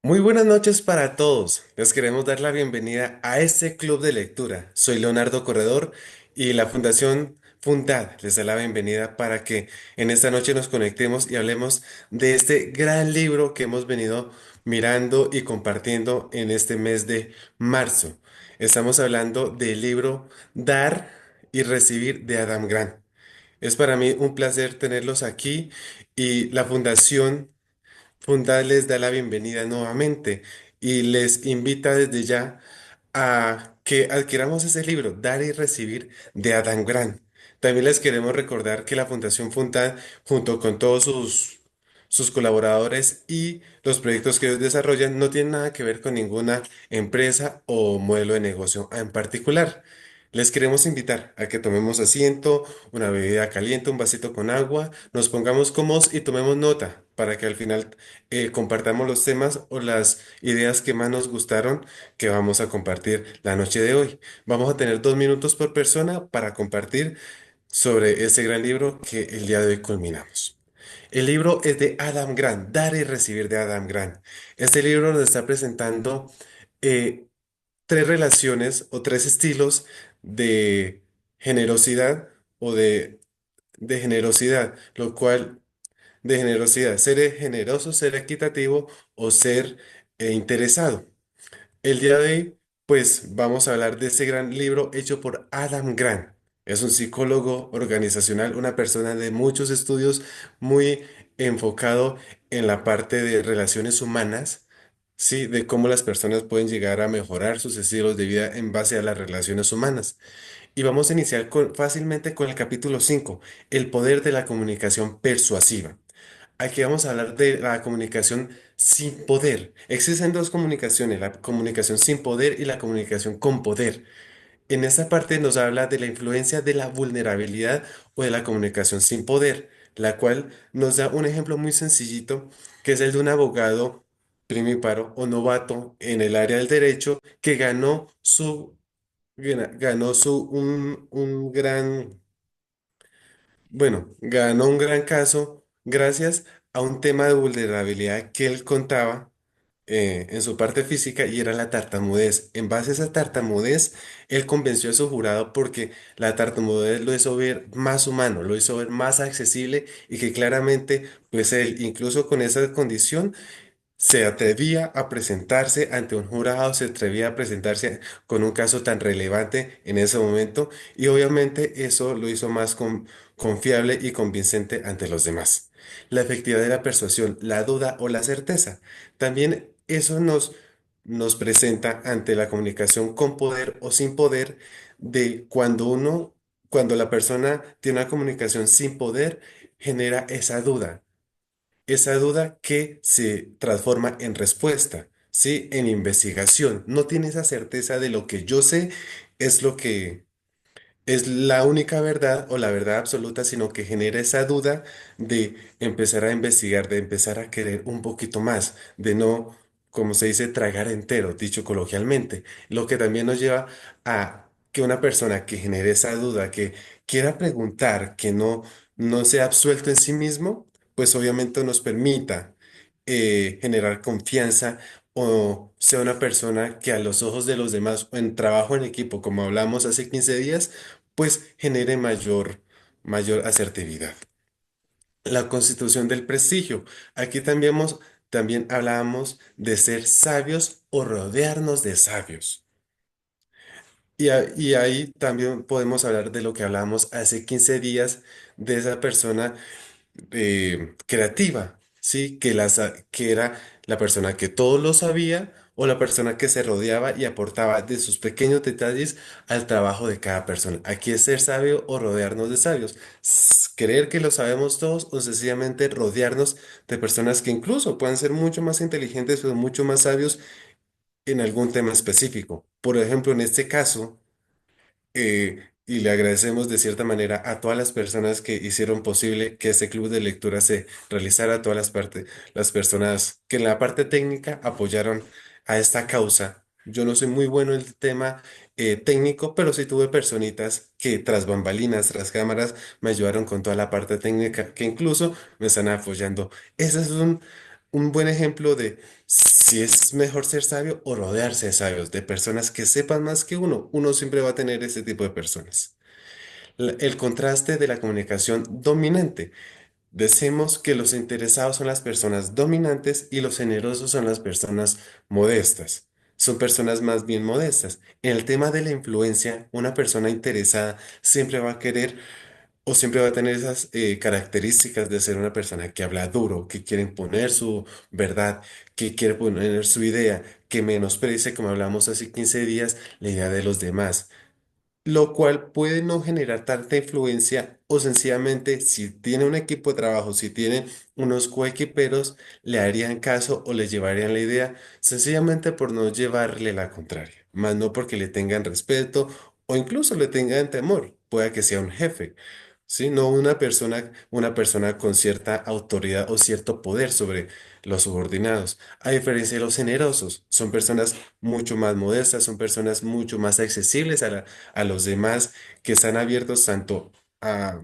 Muy buenas noches para todos. Les queremos dar la bienvenida a este club de lectura. Soy Leonardo Corredor y la Fundación Fundad les da la bienvenida para que en esta noche nos conectemos y hablemos de este gran libro que hemos venido mirando y compartiendo en este mes de marzo. Estamos hablando del libro Dar y Recibir de Adam Grant. Es para mí un placer tenerlos aquí y la Fundación Fundad les da la bienvenida nuevamente y les invita desde ya a que adquiramos ese libro, Dar y Recibir, de Adam Grant. También les queremos recordar que la Fundación Fundad, junto con todos sus colaboradores y los proyectos que ellos desarrollan, no tienen nada que ver con ninguna empresa o modelo de negocio en particular. Les queremos invitar a que tomemos asiento, una bebida caliente, un vasito con agua, nos pongamos cómodos y tomemos nota para que al final compartamos los temas o las ideas que más nos gustaron que vamos a compartir la noche de hoy. Vamos a tener 2 minutos por persona para compartir sobre ese gran libro que el día de hoy culminamos. El libro es de Adam Grant, Dar y Recibir de Adam Grant. Este libro nos está presentando eh, tres relaciones o tres estilos de generosidad o de generosidad, lo cual de generosidad, ser generoso, ser equitativo o ser interesado. El día de hoy, pues vamos a hablar de ese gran libro hecho por Adam Grant. Es un psicólogo organizacional, una persona de muchos estudios, muy enfocado en la parte de relaciones humanas, sí, de cómo las personas pueden llegar a mejorar sus estilos de vida en base a las relaciones humanas. Y vamos a iniciar fácilmente con el capítulo 5, el poder de la comunicación persuasiva. Aquí vamos a hablar de la comunicación sin poder. Existen dos comunicaciones, la comunicación sin poder y la comunicación con poder. En esta parte nos habla de la influencia de la vulnerabilidad o de la comunicación sin poder, la cual nos da un ejemplo muy sencillito, que es el de un abogado primíparo o novato en el área del derecho que ganó un gran ganó un gran caso gracias a un tema de vulnerabilidad que él contaba en su parte física y era la tartamudez. En base a esa tartamudez, él convenció a su jurado porque la tartamudez lo hizo ver más humano, lo hizo ver más accesible y que claramente, pues él, incluso con esa condición, se atrevía a presentarse ante un jurado, se atrevía a presentarse con un caso tan relevante en ese momento y obviamente eso lo hizo más confiable y convincente ante los demás. La efectividad de la persuasión, la duda o la certeza. También eso nos presenta ante la comunicación con poder o sin poder de cuando la persona tiene una comunicación sin poder, genera esa duda que se transforma en respuesta, ¿sí? En investigación. No tiene esa certeza de lo que yo sé es lo que es la única verdad o la verdad absoluta, sino que genera esa duda de empezar a investigar, de empezar a querer un poquito más, de no, como se dice, tragar entero, dicho coloquialmente. Lo que también nos lleva a que una persona que genere esa duda, que quiera preguntar, que no sea absuelto en sí mismo, pues obviamente nos permita generar confianza o sea una persona que a los ojos de los demás o en trabajo en equipo, como hablamos hace 15 días, pues genere mayor asertividad. La constitución del prestigio. Aquí también hablábamos de ser sabios o rodearnos de sabios. Y ahí también podemos hablar de lo que hablábamos hace 15 días de esa persona creativa, ¿sí? Que era la persona que todo lo sabía o la persona que se rodeaba y aportaba de sus pequeños detalles al trabajo de cada persona. Aquí es ser sabio o rodearnos de sabios. Creer que lo sabemos todos o sencillamente rodearnos de personas que incluso pueden ser mucho más inteligentes o mucho más sabios en algún tema específico. Por ejemplo, en este caso, y le agradecemos de cierta manera a todas las personas que hicieron posible que este club de lectura se realizara, a todas las personas que en la parte técnica apoyaron a esta causa. Yo no soy muy bueno en el tema técnico, pero sí tuve personitas que tras bambalinas, tras cámaras, me ayudaron con toda la parte técnica, que incluso me están apoyando. Ese es un buen ejemplo de si es mejor ser sabio o rodearse de sabios, de personas que sepan más que uno. Uno siempre va a tener ese tipo de personas. El contraste de la comunicación dominante. Decimos que los interesados son las personas dominantes y los generosos son las personas modestas. Son personas más bien modestas. En el tema de la influencia, una persona interesada siempre va a querer o siempre va a tener esas características de ser una persona que habla duro, que quiere imponer su verdad, que quiere poner su idea, que menosprecia, como hablamos hace 15 días, la idea de los demás, lo cual puede no generar tanta influencia o sencillamente si tiene un equipo de trabajo, si tiene unos coequiperos, le harían caso o le llevarían la idea sencillamente por no llevarle la contraria, más no porque le tengan respeto o incluso le tengan temor, pueda que sea un jefe. Sí, no una persona con cierta autoridad o cierto poder sobre los subordinados. A diferencia de los generosos, son personas mucho más modestas, son personas mucho más accesibles a los demás, que están abiertos tanto a,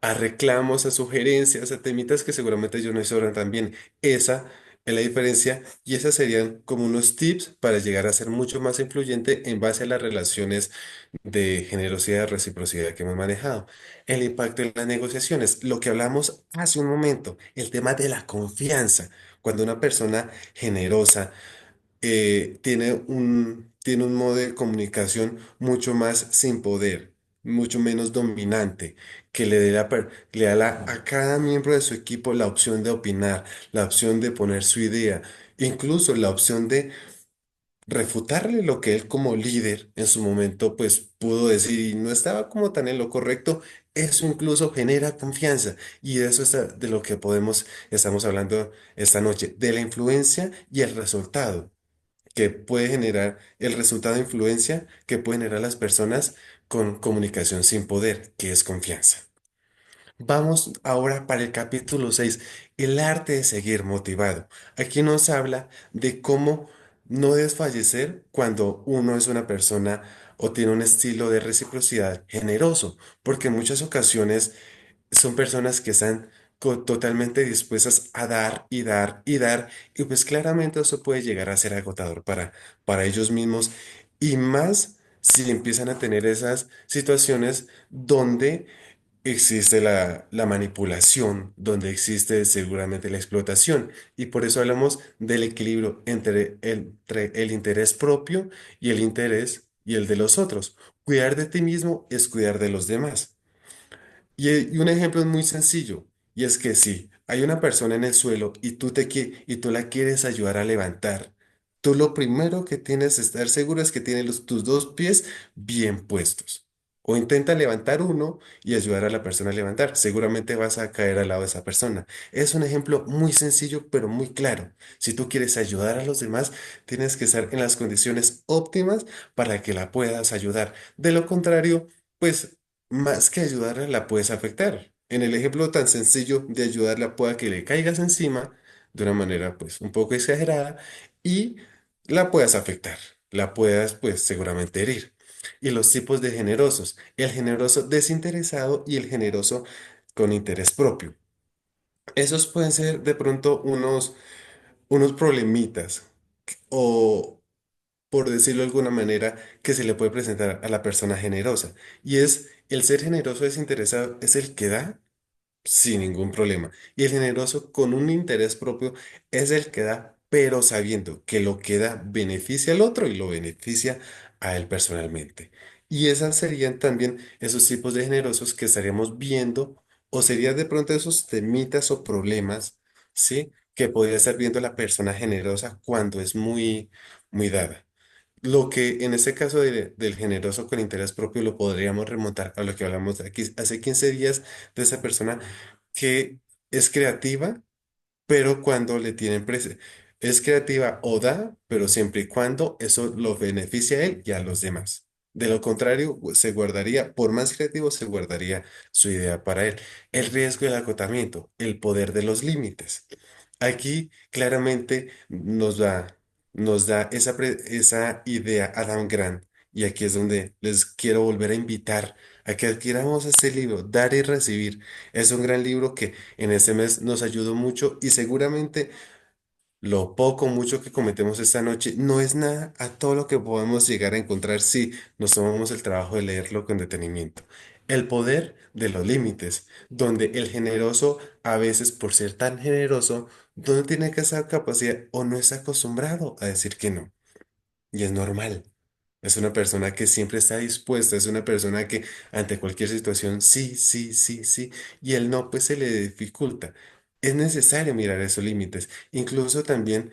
a reclamos, a sugerencias, a temitas que seguramente ellos no sobran también. Esa es la diferencia y esas serían como unos tips para llegar a ser mucho más influyente en base a las relaciones de generosidad y reciprocidad que hemos manejado. El impacto en las negociaciones, lo que hablamos hace un momento, el tema de la confianza. Cuando una persona generosa tiene un modo de comunicación mucho más sin poder, mucho menos dominante, que le da a cada miembro de su equipo la opción de opinar, la opción de poner su idea, incluso la opción de refutarle lo que él como líder en su momento pues pudo decir y no estaba como tan en lo correcto. Eso incluso genera confianza y de eso es de lo que estamos hablando esta noche, de la influencia y el resultado que puede generar, el resultado de influencia que puede generar las personas con comunicación sin poder, que es confianza. Vamos ahora para el capítulo 6, el arte de seguir motivado. Aquí nos habla de cómo no desfallecer cuando uno es una persona o tiene un estilo de reciprocidad generoso, porque en muchas ocasiones son personas que están totalmente dispuestas a dar y dar y dar, y pues claramente eso puede llegar a ser agotador para ellos mismos, y más si empiezan a tener esas situaciones donde existe la manipulación, donde existe seguramente la explotación, y por eso hablamos del equilibrio entre el interés propio y el interés y el de los otros. Cuidar de ti mismo es cuidar de los demás. Y un ejemplo es muy sencillo, y es que si hay una persona en el suelo y y tú la quieres ayudar a levantar, tú lo primero que tienes que estar seguro es que tiene tus dos pies bien puestos. O intenta levantar uno y ayudar a la persona a levantar. Seguramente vas a caer al lado de esa persona. Es un ejemplo muy sencillo, pero muy claro. Si tú quieres ayudar a los demás, tienes que estar en las condiciones óptimas para que la puedas ayudar. De lo contrario, pues más que ayudarla, la puedes afectar. En el ejemplo tan sencillo de ayudarla, pueda que le caigas encima de una manera pues un poco exagerada y la puedas afectar, la puedas pues seguramente herir. Y los tipos de generosos, el generoso desinteresado y el generoso con interés propio. Esos pueden ser de pronto unos problemitas o, por decirlo de alguna manera, que se le puede presentar a la persona generosa. Y es el ser generoso desinteresado, es el que da sin ningún problema. Y el generoso con un interés propio es el que da, pero sabiendo que lo que da beneficia al otro y lo beneficia a él personalmente. Y esas serían también esos tipos de generosos que estaríamos viendo, o serían de pronto esos temitas o problemas, ¿sí? Que podría estar viendo la persona generosa cuando es muy dada. Lo que en este caso del generoso con interés propio lo podríamos remontar a lo que hablamos de aquí hace 15 días de esa persona que es creativa, pero cuando le tienen es creativa o da, pero siempre y cuando eso lo beneficia a él y a los demás. De lo contrario, se guardaría, por más creativo, se guardaría su idea para él. El riesgo del agotamiento, el poder de los límites. Aquí claramente nos da esa idea Adam Grant. Y aquí es donde les quiero volver a invitar a que adquiramos este libro, Dar y Recibir. Es un gran libro que en este mes nos ayudó mucho y seguramente lo poco, mucho que cometemos esta noche no es nada a todo lo que podemos llegar a encontrar si nos tomamos el trabajo de leerlo con detenimiento. El poder de los límites, donde el generoso, a veces por ser tan generoso, no tiene que esa capacidad o no está acostumbrado a decir que no. Y es normal. Es una persona que siempre está dispuesta, es una persona que ante cualquier situación, sí, sí, sí, sí, y el no, pues se le dificulta. Es necesario mirar esos límites, incluso también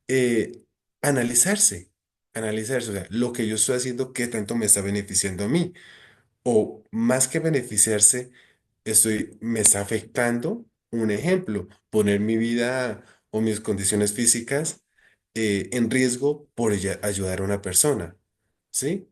eh, analizarse, analizarse, o sea, lo que yo estoy haciendo, ¿qué tanto me está beneficiando a mí? O más que beneficiarse, me está afectando. Un ejemplo, poner mi vida o mis condiciones físicas en riesgo por ayudar a una persona, ¿sí?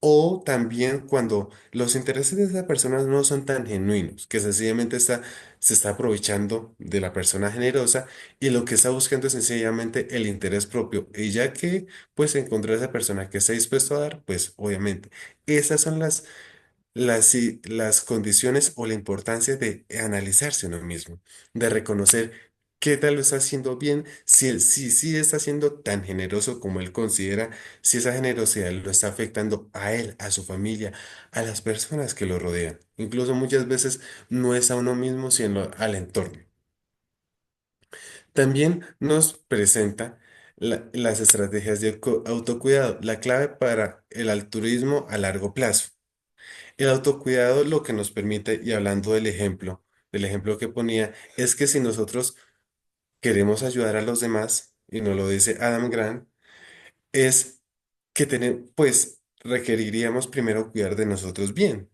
O también cuando los intereses de esa persona no son tan genuinos, que sencillamente se está aprovechando de la persona generosa y lo que está buscando es sencillamente el interés propio. Y ya que pues encontró a esa persona que está dispuesto a dar, pues obviamente esas son las condiciones o la importancia de analizarse uno mismo, de reconocer qué tal lo está haciendo bien, si sí está siendo tan generoso como él considera, si esa generosidad lo está afectando a él, a su familia, a las personas que lo rodean. Incluso muchas veces no es a uno mismo, sino al entorno. También nos presenta las estrategias de autocuidado, la clave para el altruismo a largo plazo. El autocuidado lo que nos permite, y hablando del ejemplo que ponía, es que si nosotros queremos ayudar a los demás, y nos lo dice Adam Grant, es que pues requeriríamos primero cuidar de nosotros bien.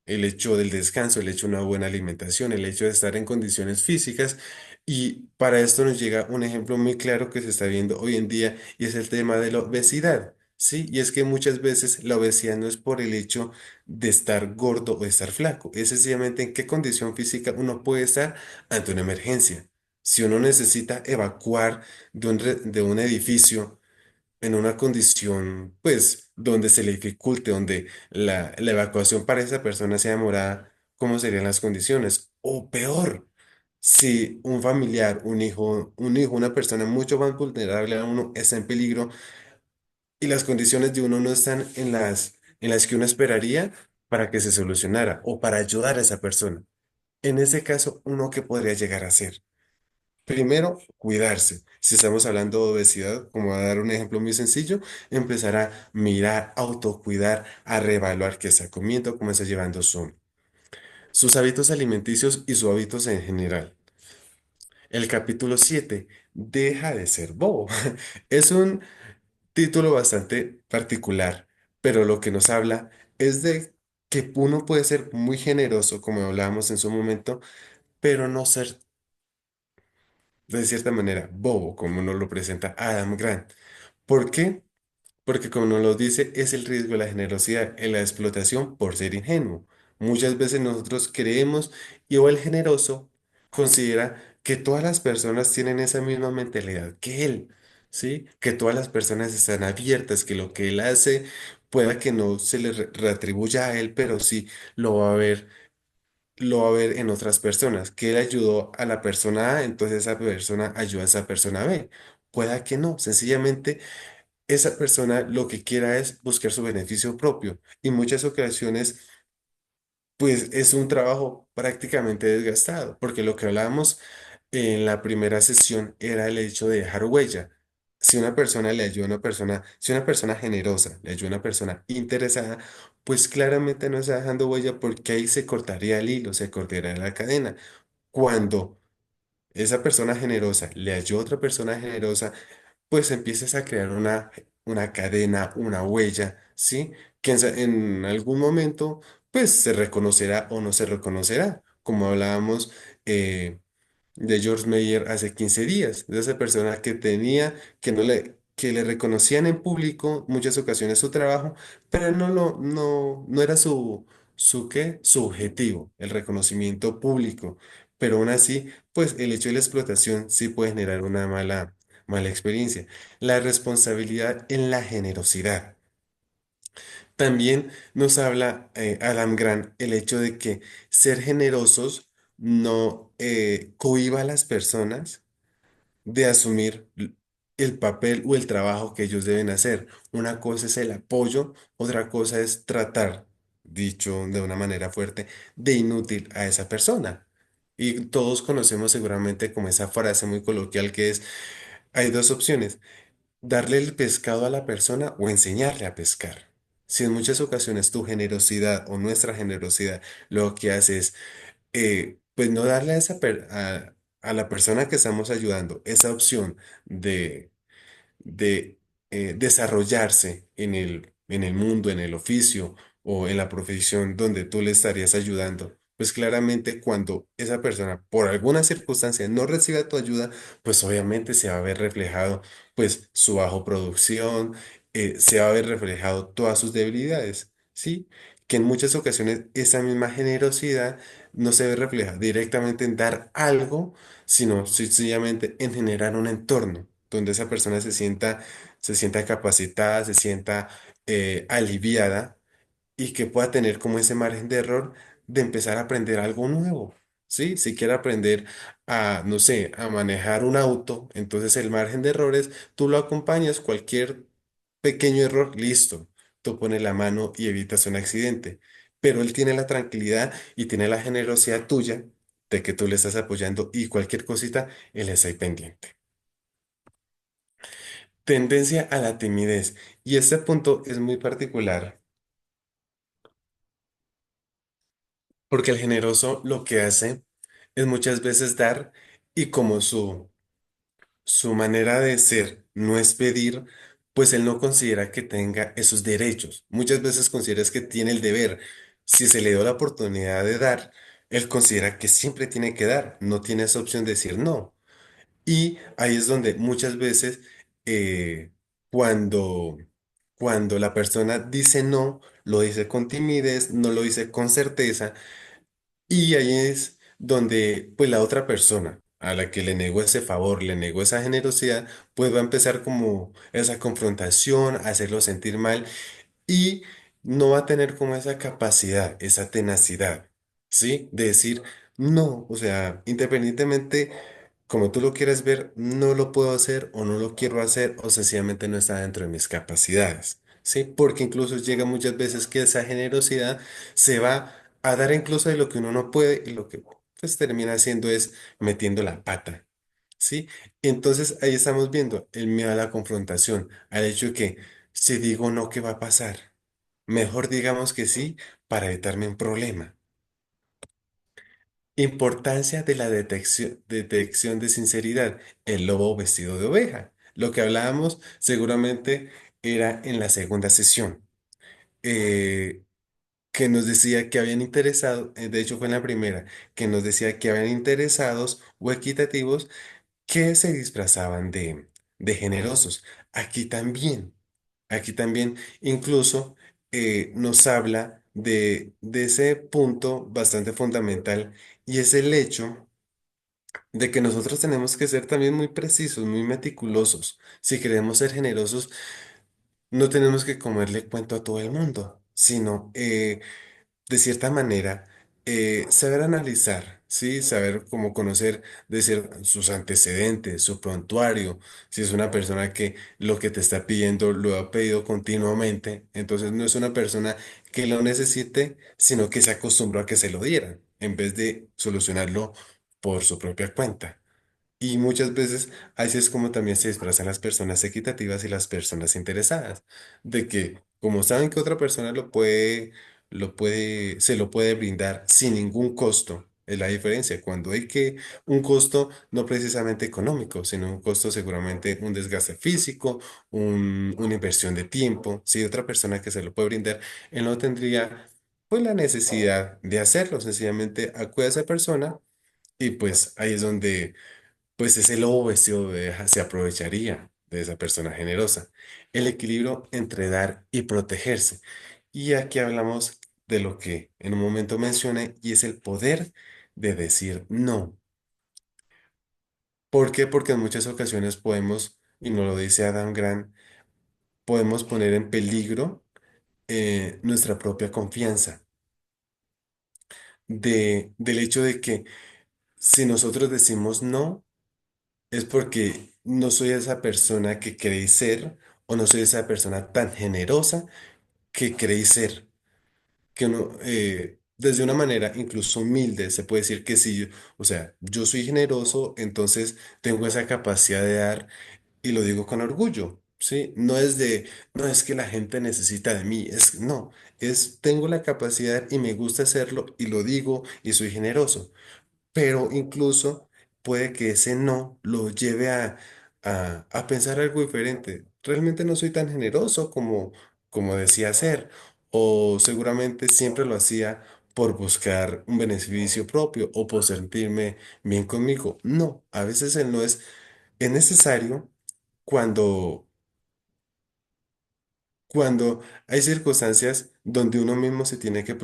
El hecho del descanso, el hecho de una buena alimentación, el hecho de estar en condiciones físicas. Y para esto nos llega un ejemplo muy claro que se está viendo hoy en día y es el tema de la obesidad. Sí, y es que muchas veces la obesidad no es por el hecho de estar gordo o estar flaco, es sencillamente en qué condición física uno puede estar ante una emergencia. Si uno necesita evacuar de un edificio, en una condición, pues, donde se le dificulte, donde la evacuación para esa persona sea demorada, ¿cómo serían las condiciones? O peor, si un familiar, una persona mucho más vulnerable a uno está en peligro y las condiciones de uno no están en las que uno esperaría para que se solucionara o para ayudar a esa persona. En ese caso, ¿uno qué podría llegar a hacer? Primero, cuidarse. Si estamos hablando de obesidad, como a dar un ejemplo muy sencillo, empezar a mirar, autocuidar, a reevaluar qué está comiendo, cómo está llevando sus hábitos alimenticios y sus hábitos en general. El capítulo 7 deja de ser bobo. Es un título bastante particular, pero lo que nos habla es de que uno puede ser muy generoso, como hablábamos en su momento, pero no ser de cierta manera bobo, como nos lo presenta Adam Grant. ¿Por qué? Porque como nos lo dice, es el riesgo de la generosidad en la explotación por ser ingenuo. Muchas veces nosotros creemos y o el generoso considera que todas las personas tienen esa misma mentalidad que él, ¿sí? Que todas las personas están abiertas, que lo que él hace pueda que no se le retribuya a él, pero sí lo va a ver en otras personas, que él ayudó a la persona A, entonces esa persona ayuda a esa persona B. Pueda que no, sencillamente esa persona lo que quiera es buscar su beneficio propio y muchas ocasiones pues es un trabajo prácticamente desgastado, porque lo que hablábamos en la primera sesión era el hecho de dejar huella. Si una persona le ayuda a una persona, si una persona generosa le ayuda a una persona interesada, pues claramente no está dejando huella porque ahí se cortaría el hilo, se cortaría la cadena. Cuando esa persona generosa le ayuda a otra persona generosa, pues empiezas a crear una cadena, una huella, ¿sí? Que en algún momento, pues se reconocerá o no se reconocerá, como hablábamos de George Meyer hace 15 días, de esa persona que tenía, que le reconocían en público muchas ocasiones su trabajo, pero no era su objetivo, el reconocimiento público. Pero aún así, pues el hecho de la explotación sí puede generar una mala experiencia. La responsabilidad en la generosidad. También nos habla Adam Grant el hecho de que ser generosos no cohíba a las personas de asumir el papel o el trabajo que ellos deben hacer. Una cosa es el apoyo, otra cosa es tratar, dicho de una manera fuerte, de inútil a esa persona. Y todos conocemos seguramente como esa frase muy coloquial que es, hay dos opciones, darle el pescado a la persona o enseñarle a pescar. Si en muchas ocasiones tu generosidad o nuestra generosidad lo que hace es pues no darle a a la persona que estamos ayudando esa opción de desarrollarse en el mundo, en el oficio o en la profesión donde tú le estarías ayudando. Pues claramente cuando esa persona por alguna circunstancia no reciba tu ayuda, pues obviamente se va a ver reflejado pues su bajo producción, se va a ver reflejado todas sus debilidades, ¿sí? Que en muchas ocasiones esa misma generosidad no se ve reflejada directamente en dar algo, sino sencillamente en generar un entorno donde esa persona se sienta capacitada, se sienta aliviada y que pueda tener como ese margen de error de empezar a aprender algo nuevo. ¿Sí? Si quiere aprender a, no sé, a manejar un auto, entonces el margen de errores, tú lo acompañas, cualquier pequeño error, listo, tú pones la mano y evitas un accidente. Pero él tiene la tranquilidad y tiene la generosidad tuya de que tú le estás apoyando y cualquier cosita, él está ahí pendiente. Tendencia a la timidez. Y este punto es muy particular porque el generoso lo que hace es muchas veces dar y como su manera de ser no es pedir, pues él no considera que tenga esos derechos. Muchas veces considera es que tiene el deber. Si se le dio la oportunidad de dar, él considera que siempre tiene que dar, no tiene esa opción de decir no. Y ahí es donde muchas veces cuando, cuando la persona dice no, lo dice con timidez, no lo dice con certeza, y ahí es donde pues la otra persona a la que le negó ese favor, le negó esa generosidad, pues va a empezar como esa confrontación, a hacerlo sentir mal y no va a tener como esa capacidad, esa tenacidad, ¿sí? De decir, no, o sea, independientemente como tú lo quieres ver, no lo puedo hacer o no lo quiero hacer o sencillamente no está dentro de mis capacidades, ¿sí? Porque incluso llega muchas veces que esa generosidad se va a dar incluso de lo que uno no puede y lo que pues termina haciendo es metiendo la pata, ¿sí? Entonces ahí estamos viendo el miedo a la confrontación, al hecho de que si digo no, ¿qué va a pasar? Mejor digamos que sí para evitarme un problema. Importancia de la detección de sinceridad. El lobo vestido de oveja. Lo que hablábamos seguramente era en la segunda sesión, eh, que nos decía que habían interesado, de hecho fue en la primera, que nos decía que habían interesados o equitativos que se disfrazaban de generosos. Aquí también incluso nos habla de ese punto bastante fundamental y es el hecho de que nosotros tenemos que ser también muy precisos, muy meticulosos. Si queremos ser generosos, no tenemos que comerle cuento a todo el mundo, sino de cierta manera, saber analizar, ¿sí? Saber cómo conocer, decir, sus antecedentes, su prontuario, si es una persona que lo que te está pidiendo lo ha pedido continuamente, entonces no es una persona que lo necesite, sino que se acostumbró a que se lo dieran, en vez de solucionarlo por su propia cuenta. Y muchas veces así es como también se disfrazan las personas equitativas y las personas interesadas, de que como saben que otra persona se lo puede brindar sin ningún costo. Es la diferencia, cuando hay que un costo no precisamente económico, sino un costo seguramente un desgaste físico, una inversión de tiempo. Si hay otra persona que se lo puede brindar, él no tendría pues la necesidad de hacerlo, sencillamente acude a esa persona y pues ahí es donde pues ese lobo vestido de oveja se aprovecharía de esa persona generosa. El equilibrio entre dar y protegerse. Y aquí hablamos de lo que en un momento mencioné y es el poder de decir no. ¿Por qué? Porque en muchas ocasiones podemos, y nos lo dice Adam Grant, podemos poner en peligro nuestra propia confianza del hecho de que si nosotros decimos no, es porque no soy esa persona que creí ser o no soy esa persona tan generosa que creí ser. Que uno, desde una manera incluso humilde, se puede decir que sí, o sea, yo soy generoso, entonces tengo esa capacidad de dar y lo digo con orgullo, ¿sí? No es que la gente necesita de mí, no, tengo la capacidad y me gusta hacerlo y lo digo y soy generoso, pero incluso puede que ese no lo lleve a pensar algo diferente. Realmente no soy tan generoso como decía ser, o seguramente siempre lo hacía por buscar un beneficio propio o por sentirme bien conmigo. No, a veces el no es necesario cuando cuando hay circunstancias donde uno mismo se tiene que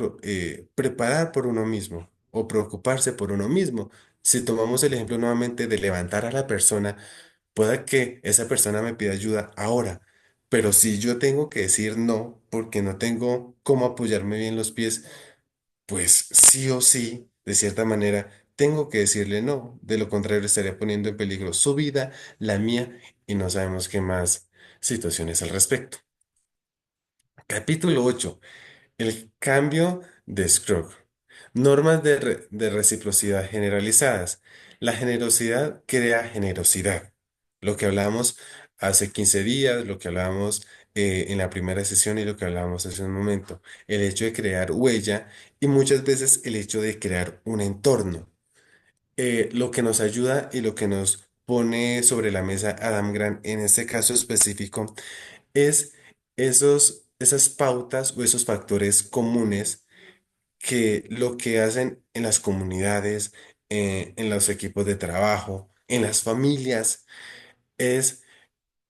preparar por uno mismo o preocuparse por uno mismo. Si tomamos el ejemplo nuevamente de levantar a la persona, pueda que esa persona me pida ayuda ahora, pero si yo tengo que decir no porque no tengo cómo apoyarme bien los pies, pues sí o sí, de cierta manera, tengo que decirle no. De lo contrario, estaría poniendo en peligro su vida, la mía, y no sabemos qué más situaciones al respecto. Capítulo 8. El cambio de Scrooge. Normas de reciprocidad generalizadas. La generosidad crea generosidad. Lo que hablábamos hace 15 días, lo que hablábamos en la primera sesión y lo que hablábamos hace un momento. El hecho de crear huella y muchas veces el hecho de crear un entorno. Lo que nos ayuda y lo que nos pone sobre la mesa Adam Grant en este caso específico es esas pautas o esos factores comunes que lo que hacen en las comunidades, en los equipos de trabajo, en las familias, es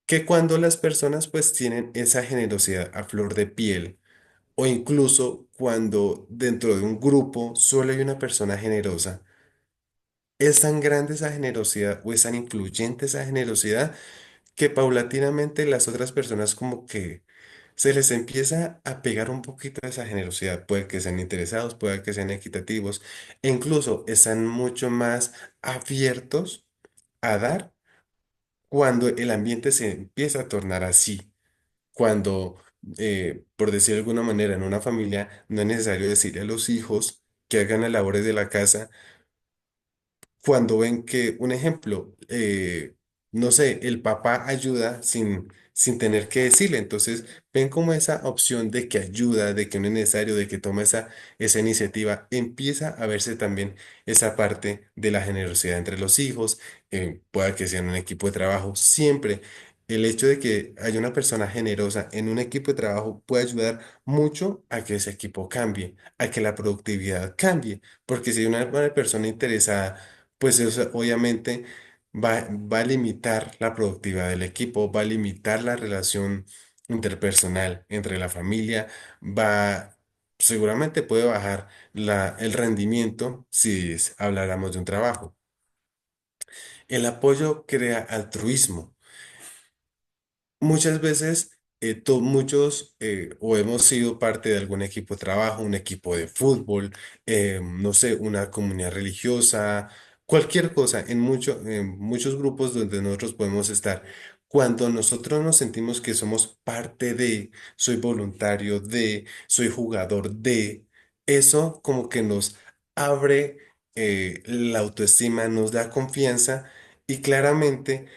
que cuando las personas pues tienen esa generosidad a flor de piel, o incluso cuando dentro de un grupo solo hay una persona generosa, es tan grande esa generosidad o es tan influyente esa generosidad que paulatinamente las otras personas como que se les empieza a pegar un poquito de esa generosidad. Puede que sean interesados, puede que sean equitativos, e incluso están mucho más abiertos a dar cuando el ambiente se empieza a tornar así. Cuando, por decir de alguna manera, en una familia no es necesario decirle a los hijos que hagan las labores de la casa cuando ven que, un ejemplo, no sé, el papá ayuda sin tener que decirle, entonces ven como esa opción de que ayuda, de que no es necesario, de que toma esa iniciativa, empieza a verse también esa parte de la generosidad entre los hijos, pueda que sea en un equipo de trabajo, siempre. El hecho de que haya una persona generosa en un equipo de trabajo puede ayudar mucho a que ese equipo cambie, a que la productividad cambie, porque si hay una persona interesada, pues eso obviamente va a limitar la productividad del equipo, va a limitar la relación interpersonal entre la familia, seguramente puede bajar el rendimiento si habláramos de un trabajo. El apoyo crea altruismo. Muchas veces, muchos o hemos sido parte de algún equipo de trabajo, un equipo de fútbol, no sé, una comunidad religiosa, cualquier cosa, en muchos grupos donde nosotros podemos estar. Cuando nosotros nos sentimos que somos parte de, soy voluntario de, soy jugador de, eso como que nos abre la autoestima, nos da confianza y claramente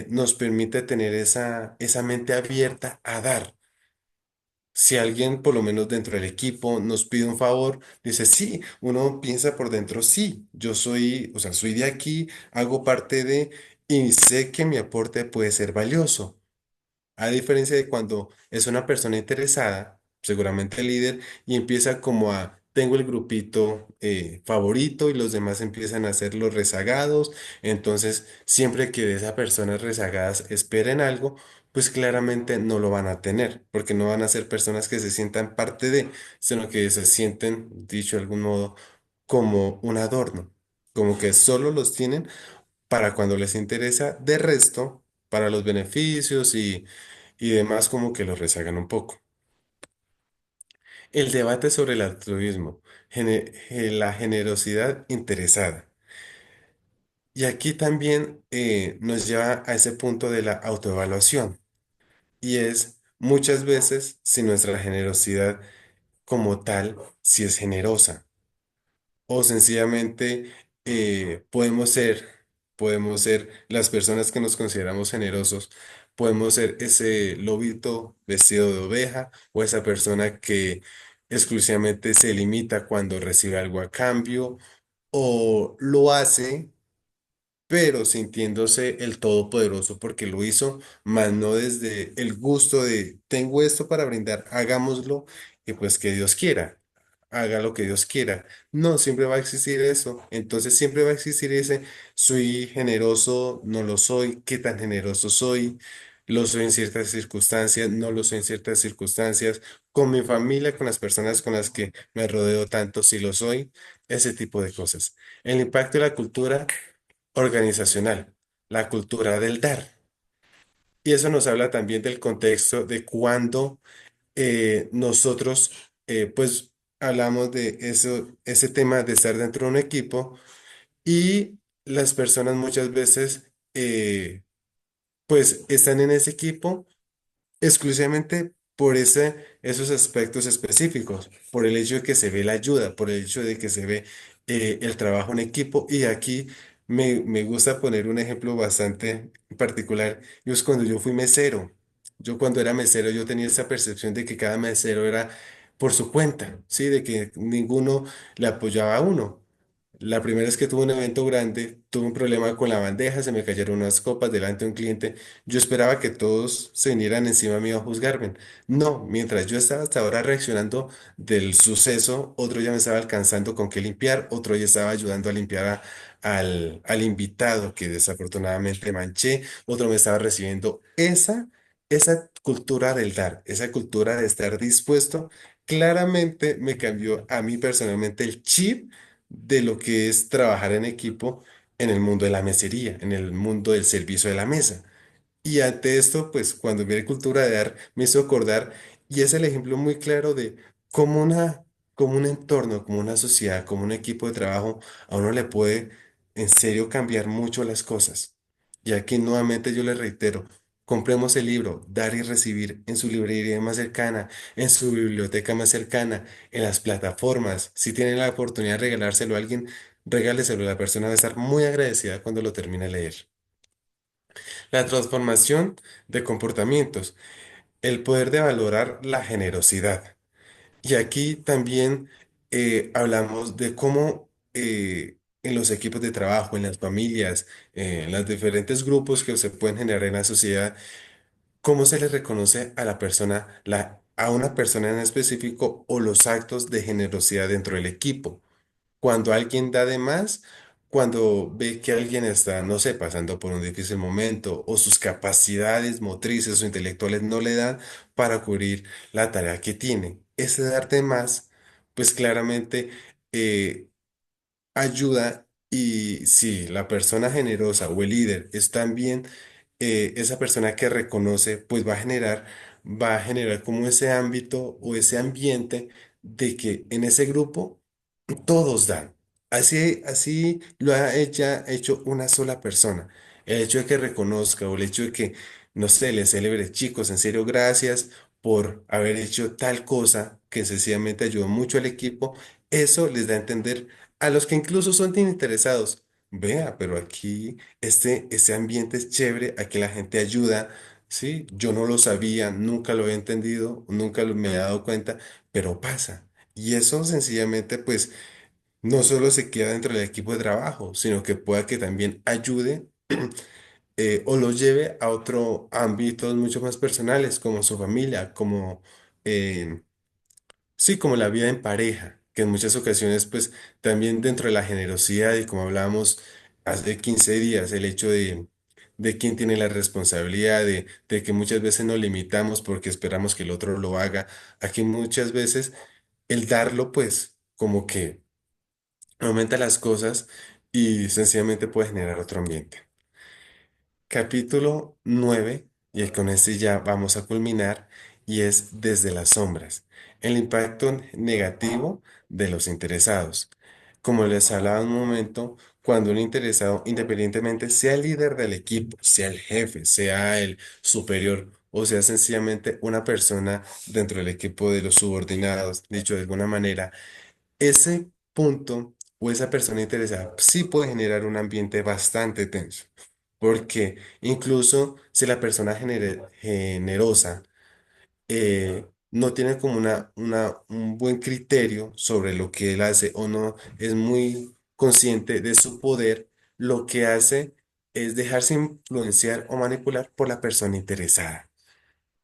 nos permite tener esa mente abierta a dar. Si alguien, por lo menos dentro del equipo, nos pide un favor, dice, sí, uno piensa por dentro, sí, yo soy, o sea, soy de aquí, hago parte de, y sé que mi aporte puede ser valioso. A diferencia de cuando es una persona interesada, seguramente el líder, y empieza como tengo el grupito favorito y los demás empiezan a ser los rezagados, entonces siempre que de esas personas rezagadas esperen algo, pues claramente no lo van a tener, porque no van a ser personas que se sientan parte de, sino que se sienten, dicho de algún modo, como un adorno, como que solo los tienen para cuando les interesa, de resto, para los beneficios y demás como que los rezagan un poco. El debate sobre el altruismo, la generosidad interesada. Y aquí también nos lleva a ese punto de la autoevaluación. Y es muchas veces si nuestra generosidad como tal, si es generosa. O sencillamente podemos ser las personas que nos consideramos generosos, podemos ser ese lobito vestido de oveja o esa persona que exclusivamente se limita cuando recibe algo a cambio o lo hace pero sintiéndose el todopoderoso porque lo hizo, más no desde el gusto de tengo esto para brindar, hagámoslo y pues que Dios quiera, haga lo que Dios quiera. No, siempre va a existir eso. Entonces siempre va a existir ese soy generoso, no lo soy, qué tan generoso soy. Lo soy en ciertas circunstancias, no lo soy en ciertas circunstancias. Con mi familia, con las personas con las que me rodeo tanto, sí lo soy. Ese tipo de cosas. El impacto de la cultura organizacional, la cultura del dar. Y eso nos habla también del contexto de cuando nosotros, pues, hablamos de eso, ese tema de estar dentro de un equipo y las personas muchas veces, pues, están en ese equipo exclusivamente por esos aspectos específicos, por el hecho de que se ve la ayuda, por el hecho de que se ve el trabajo en equipo. Y aquí me gusta poner un ejemplo bastante particular. Y es cuando yo fui mesero. Yo cuando era mesero, yo tenía esa percepción de que cada mesero era por su cuenta, ¿sí? De que ninguno le apoyaba a uno. La primera vez que tuve un evento grande, tuve un problema con la bandeja, se me cayeron unas copas delante de un cliente. Yo esperaba que todos se vinieran encima mío a juzgarme. No, mientras yo estaba hasta ahora reaccionando del suceso, otro ya me estaba alcanzando con qué limpiar, otro ya estaba ayudando a limpiar al invitado que desafortunadamente manché, otro me estaba recibiendo. Esa cultura del dar, esa cultura de estar dispuesto, claramente me cambió a mí personalmente el chip de lo que es trabajar en equipo en el mundo de la mesería, en el mundo del servicio de la mesa. Y ante esto, pues cuando vi la cultura de dar, me hizo acordar, y es el ejemplo muy claro de cómo como un entorno, como una sociedad, como un equipo de trabajo, a uno le puede en serio cambiar mucho las cosas. Y aquí nuevamente yo le reitero, compremos el libro, Dar y Recibir en su librería más cercana, en su biblioteca más cercana, en las plataformas. Si tienen la oportunidad de regalárselo a alguien, regáleselo. La persona va a estar muy agradecida cuando lo termine de leer. La transformación de comportamientos, el poder de valorar la generosidad. Y aquí también hablamos de cómo en los equipos de trabajo, en las familias, en los diferentes grupos que se pueden generar en la sociedad, cómo se le reconoce a la persona, a una persona en específico o los actos de generosidad dentro del equipo. Cuando alguien da de más, cuando ve que alguien está, no sé, pasando por un difícil momento o sus capacidades motrices o intelectuales no le dan para cubrir la tarea que tiene. Ese dar de más, pues claramente eh, ayuda y si la persona generosa o el líder es también esa persona que reconoce, pues va a generar como ese ámbito o ese ambiente de que en ese grupo todos dan. Así lo ha hecho una sola persona. El hecho de que reconozca o el hecho de que, no sé, le celebre, chicos, en serio, gracias por haber hecho tal cosa que sencillamente ayudó mucho al equipo, eso les da a entender a los que incluso son interesados. Vea, pero aquí este ambiente es chévere, aquí la gente ayuda, ¿sí? Yo no lo sabía, nunca lo he entendido, me he dado cuenta, pero pasa. Y eso sencillamente, pues, no solo se queda dentro del equipo de trabajo, sino que pueda que también ayude o lo lleve a otro ámbitos mucho más personales, como su familia, como, eh, sí, como la vida en pareja, que en muchas ocasiones, pues, también dentro de la generosidad y como hablábamos hace 15 días, el hecho de quién tiene la responsabilidad, de que muchas veces nos limitamos porque esperamos que el otro lo haga, aquí muchas veces el darlo, pues, como que aumenta las cosas y sencillamente puede generar otro ambiente. Capítulo 9 y con este ya vamos a culminar, y es desde las sombras, el impacto negativo de los interesados. Como les hablaba un momento, cuando un interesado, independientemente sea el líder del equipo, sea el jefe, sea el superior o sea sencillamente una persona dentro del equipo de los subordinados, dicho de alguna manera, ese punto o esa persona interesada sí puede generar un ambiente bastante tenso, porque incluso si la persona generosa no tiene como un buen criterio sobre lo que él hace o no es muy consciente de su poder, lo que hace es dejarse influenciar o manipular por la persona interesada.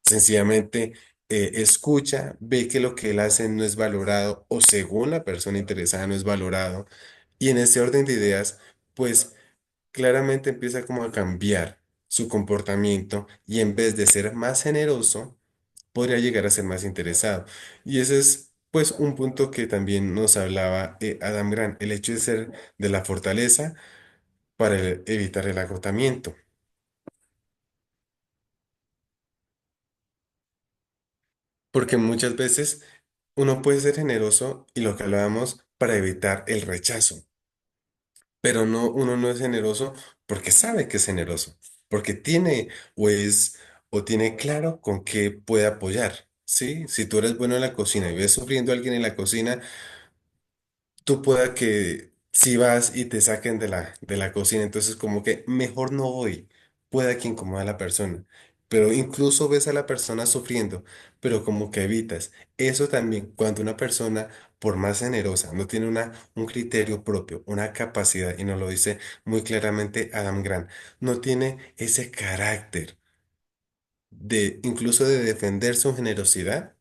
Sencillamente escucha, ve que lo que él hace no es valorado o según la persona interesada no es valorado y en ese orden de ideas, pues claramente empieza como a cambiar su comportamiento y en vez de ser más generoso, podría llegar a ser más interesado. Y ese es pues un punto que también nos hablaba Adam Grant, el hecho de ser de la fortaleza para evitar el agotamiento. Porque muchas veces uno puede ser generoso y lo que hablábamos para evitar el rechazo, pero no, uno no es generoso porque sabe que es generoso, porque tiene o tiene claro con qué puede apoyar. ¿Sí? Si tú eres bueno en la cocina y ves sufriendo a alguien en la cocina, tú pueda que si vas y te saquen de la cocina, entonces como que mejor no voy, pueda que incomode a la persona, pero incluso ves a la persona sufriendo, pero como que evitas. Eso también, cuando una persona, por más generosa, no tiene un criterio propio, una capacidad, y nos lo dice muy claramente Adam Grant, no tiene ese carácter de incluso de defender su generosidad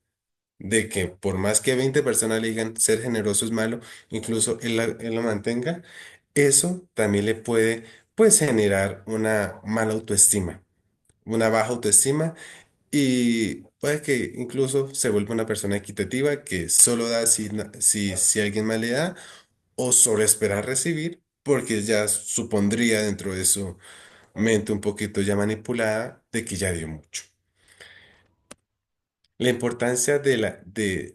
de que por más que 20 personas le digan ser generoso es malo, incluso él lo mantenga, eso también le puede pues generar una mala autoestima, una baja autoestima y puede que incluso se vuelva una persona equitativa que solo da si alguien más le da o solo espera recibir porque ya supondría dentro de su mente un poquito ya manipulada de que ya dio mucho. La importancia de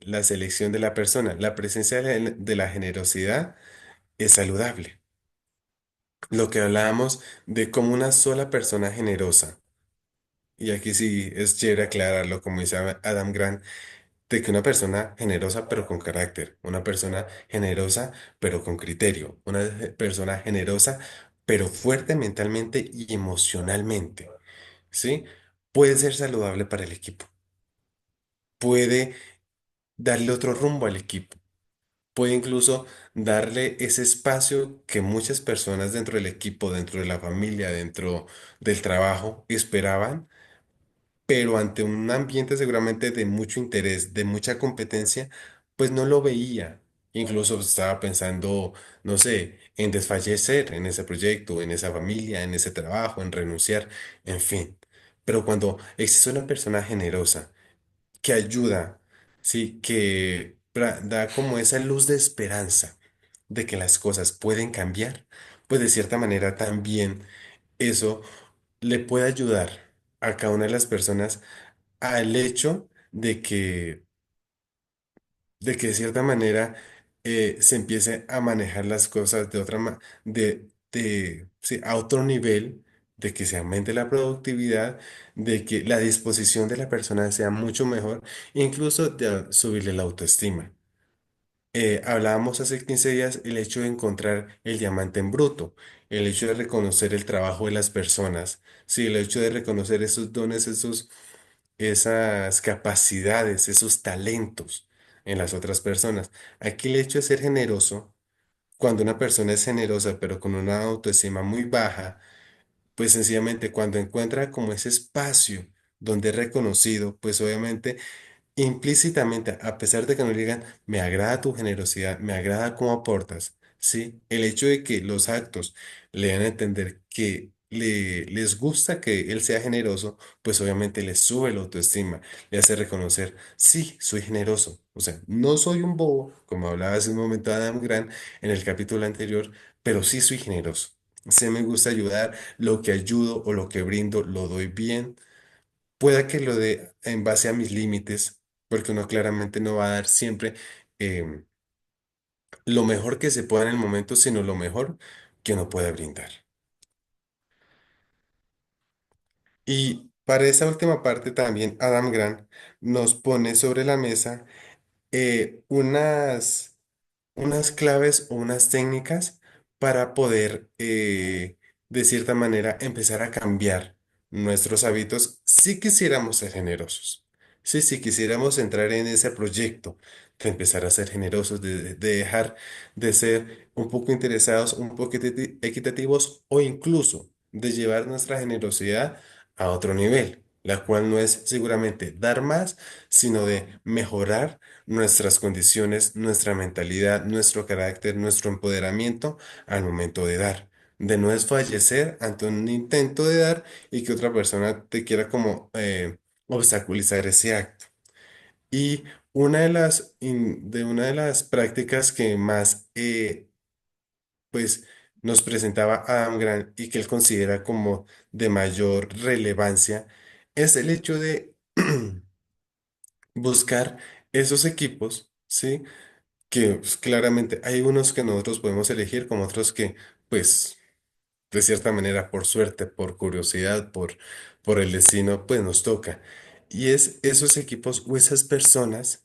la selección de la persona, la presencia de la generosidad es saludable. Lo que hablábamos de cómo una sola persona generosa, y aquí sí es chévere aclararlo, como dice Adam Grant, de que una persona generosa pero con carácter, una persona generosa pero con criterio, una persona generosa pero fuerte mentalmente y emocionalmente, ¿sí? Puede ser saludable para el equipo, puede darle otro rumbo al equipo. Puede incluso darle ese espacio que muchas personas dentro del equipo, dentro de la familia, dentro del trabajo esperaban, pero ante un ambiente seguramente de mucho interés, de mucha competencia, pues no lo veía. Incluso estaba pensando, no sé, en desfallecer en ese proyecto, en esa familia, en ese trabajo, en renunciar, en fin. Pero cuando existe una persona generosa, que ayuda, sí, que da como esa luz de esperanza de que las cosas pueden cambiar, pues de cierta manera también eso le puede ayudar a cada una de las personas al hecho de que de cierta manera se empiece a manejar las cosas de otra sí, a otro nivel, de que se aumente la productividad, de que la disposición de la persona sea mucho mejor, incluso de subirle la autoestima. Hablábamos hace 15 días el hecho de encontrar el diamante en bruto, el hecho de reconocer el trabajo de las personas, sí, el hecho de reconocer esos dones, esas capacidades, esos talentos en las otras personas. Aquí el hecho de ser generoso, cuando una persona es generosa pero con una autoestima muy baja, pues sencillamente cuando encuentra como ese espacio donde es reconocido, pues obviamente implícitamente, a pesar de que no le digan, me agrada tu generosidad, me agrada cómo aportas, ¿sí? El hecho de que los actos le dan a entender que les gusta que él sea generoso, pues obviamente le sube la autoestima, le hace reconocer, sí, soy generoso. O sea, no soy un bobo, como hablaba hace un momento Adam Grant en el capítulo anterior, pero sí soy generoso. Sí me gusta ayudar, lo que ayudo o lo que brindo lo doy bien. Pueda que lo dé en base a mis límites, porque uno claramente no va a dar siempre em, lo mejor que se pueda en el momento, sino lo mejor, que uno pueda brindar. Y para esa última parte también Adam Grant nos pone sobre la mesa unas claves o unas técnicas para poder, de cierta manera, empezar a cambiar nuestros hábitos si quisiéramos ser generosos. Sí, si quisiéramos entrar en ese proyecto de empezar a ser generosos, de dejar de ser un poco interesados, un poco equitativos o incluso de llevar nuestra generosidad a otro nivel, la cual no es seguramente dar más, sino de mejorar nuestras condiciones, nuestra mentalidad, nuestro carácter, nuestro empoderamiento al momento de dar. De no desfallecer ante un intento de dar y que otra persona te quiera como obstaculizar ese acto. Y una de las prácticas que más pues nos presentaba Adam Grant y que él considera como de mayor relevancia es el hecho de buscar esos equipos, ¿sí? Que pues, claramente hay unos que nosotros podemos elegir, como otros que, pues, de cierta manera, por suerte, por curiosidad, por el destino, pues nos toca. Y es esos equipos o esas personas